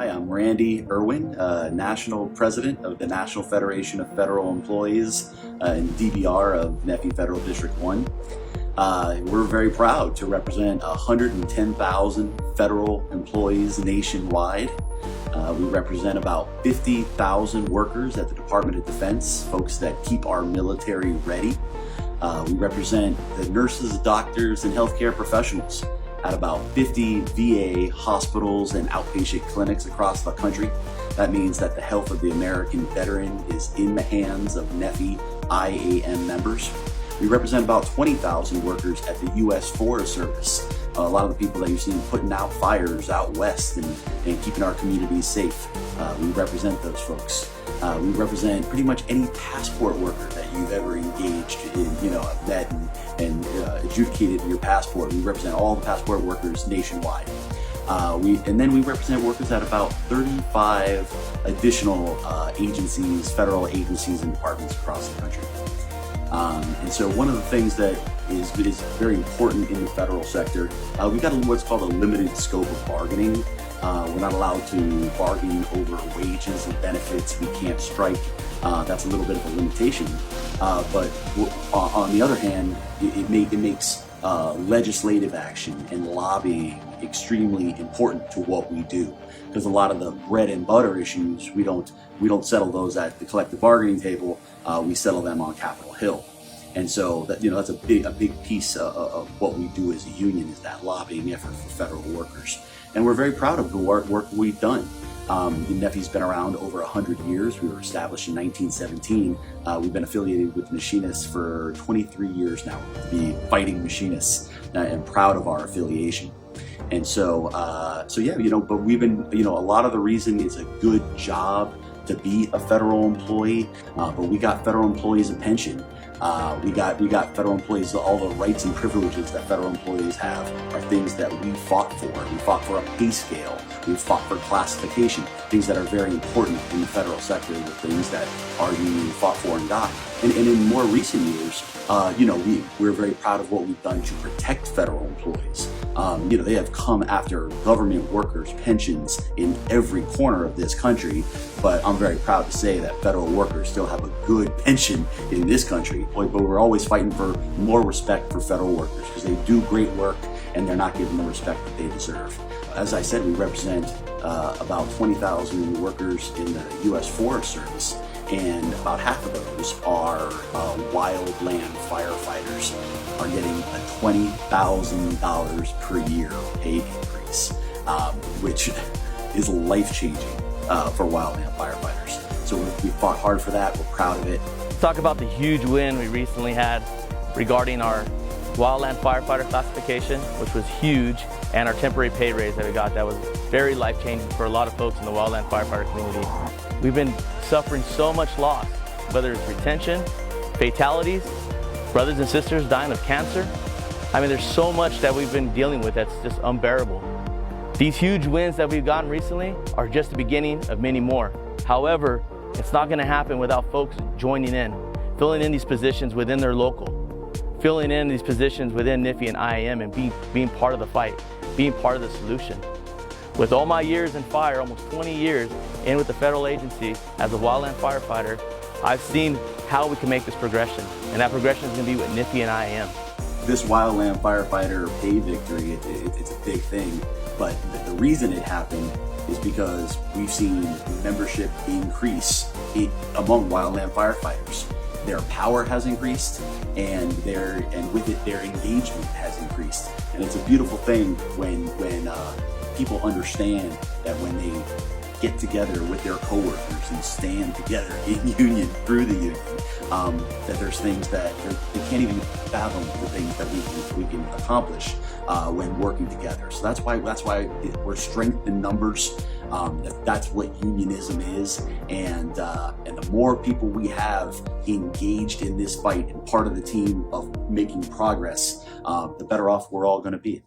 Hi, I'm Randy Irwin, National President of the National Federation of Federal Employees and DBR of NFFE Federal District 1. We're very proud to represent 110,000 federal employees nationwide. We represent about 50,000 workers at the Department of Defense, folks that keep our military ready. We represent the nurses, doctors, and healthcare professionals at about 50 VA hospitals and outpatient clinics across the country. That means that the health of the American veteran is in the hands of NFFE IAM members. We represent about 20,000 workers at the U.S. Forest Service. A lot of the people that you've seen putting out fires out west and keeping our communities safe. We represent those folks. We represent pretty much any passport worker that you've ever engaged in, met and adjudicated your passport. We represent all the passport workers nationwide. And then we represent workers at about 35 additional agencies, federal agencies and departments across the country. And so one of the things that is very important in the federal sector, we've got what's called a limited scope of bargaining. We're not allowed to bargain over wages and benefits. We can't strike. That's a little bit of a limitation. But on the other hand, it makes legislative action and lobbying extremely important to what we do, because a lot of the bread and butter issues we don't settle those at the collective bargaining table. We settle them on Capitol Hill. And so that's a big piece of what we do as a union, is that lobbying effort for federal workers. And we're very proud of the work we've done. NFFE's been around over 100 years. We were established in 1917. We've been affiliated with machinists for 23 years now, to be fighting machinists, and proud of our affiliation. And so but we've been, a lot of the reason it's a good job to be a federal employee, but we got federal employees a pension. We got federal employees, all the rights and privileges that federal employees have are things that we fought for. We fought for a pay scale. We fought for classification, things that are very important in the federal sector, the things that our union fought for and got. And in more recent years, we're very proud of what we've done to protect federal employees. They have come after government workers' pensions in every corner of this country, but I'm very proud to say that federal workers still have a good pension in this country. But we're always fighting for more respect for federal workers, because they do great work and they're not given the respect that they deserve. As I said, we represent about 20,000 workers in the U.S. Forest Service, and about half of those are wildland firefighters, are getting a $20,000 per year pay increase, which is life-changing for wildland firefighters. So we fought hard for that. We're proud of it. Let's talk about the huge win we recently had regarding our wildland firefighter classification, which was huge, and our temporary pay raise that we got. That was very life-changing for a lot of folks in the wildland firefighter community. We've been suffering so much loss, whether it's retention, fatalities, brothers and sisters dying of cancer. I mean, there's so much that we've been dealing with that's just unbearable. These huge wins that we've gotten recently are just the beginning of many more. However, it's not going to happen without folks joining in, filling in these positions within their local, filling in these positions within NFFE and IAM, and being part of the fight, being part of the solution. With all my years in fire, almost 20 years in with the federal agency as a wildland firefighter, I've seen how we can make this progression, and that progression is going to be with NFFE and IAM. This wildland firefighter pay victory, it's a big thing, but the reason it happened is because we've seen membership increase among wildland firefighters. Their power has increased, and with it, their engagement has increased. And it's a beautiful thing when people understand that when they get together with their coworkers and stand together in union, through the union, that there's things that they can't even fathom, the things that we can accomplish when working together. So that's why we're strength in numbers. That's what unionism is, and the more people we have engaged in this fight and part of the team of making progress, the better off we're all going to be.